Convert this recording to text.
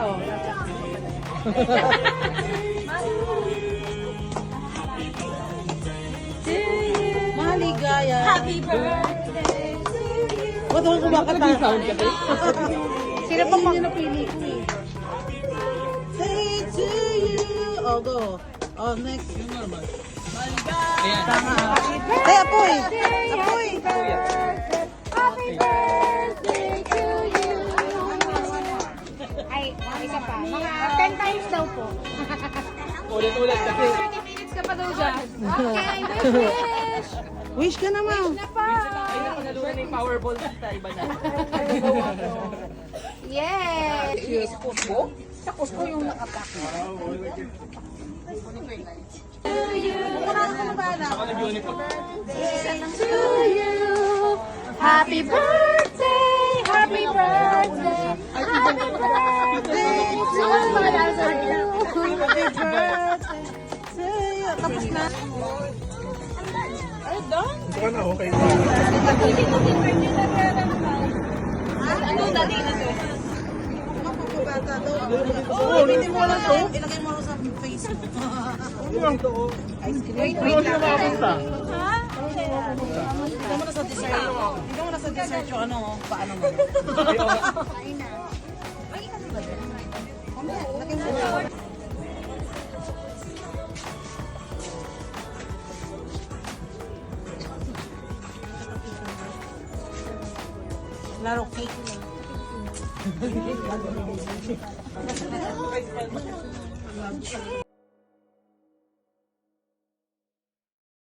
oh. Maligaya. Happy birthday to you. Ba't ako kumakanta? Sino pa pang napili ko eh. say to you? Oh, go. Oh, next. Tama. Ay, apoy! Apoy! Happy birthday to you. Ay, isa pa. Mga 10 times daw po. Ulit-ulit kasi. 30 minutes ka pa daw dyan. Okay, wish! Wish ka naman. Na pa! Ay, napanalunan na yung Powerball sa iba na. Yes! Sa Costco yung nakapak. Ako nag-uniform. To you. Happy birthday! Happy birthday! Happy birthday to you. Happy birthday to you. Tapos na. Ay, done? Ano dali na to? Mapapabata daw. Oo, hindi mo lang to. Ilagay mo sa Facebook. Wait lang. Ha? Ikaw mo na sa dessert. Ikaw mo na sa dessert yung ano, paano mo. Ay na. Lagay mo. Laro cake.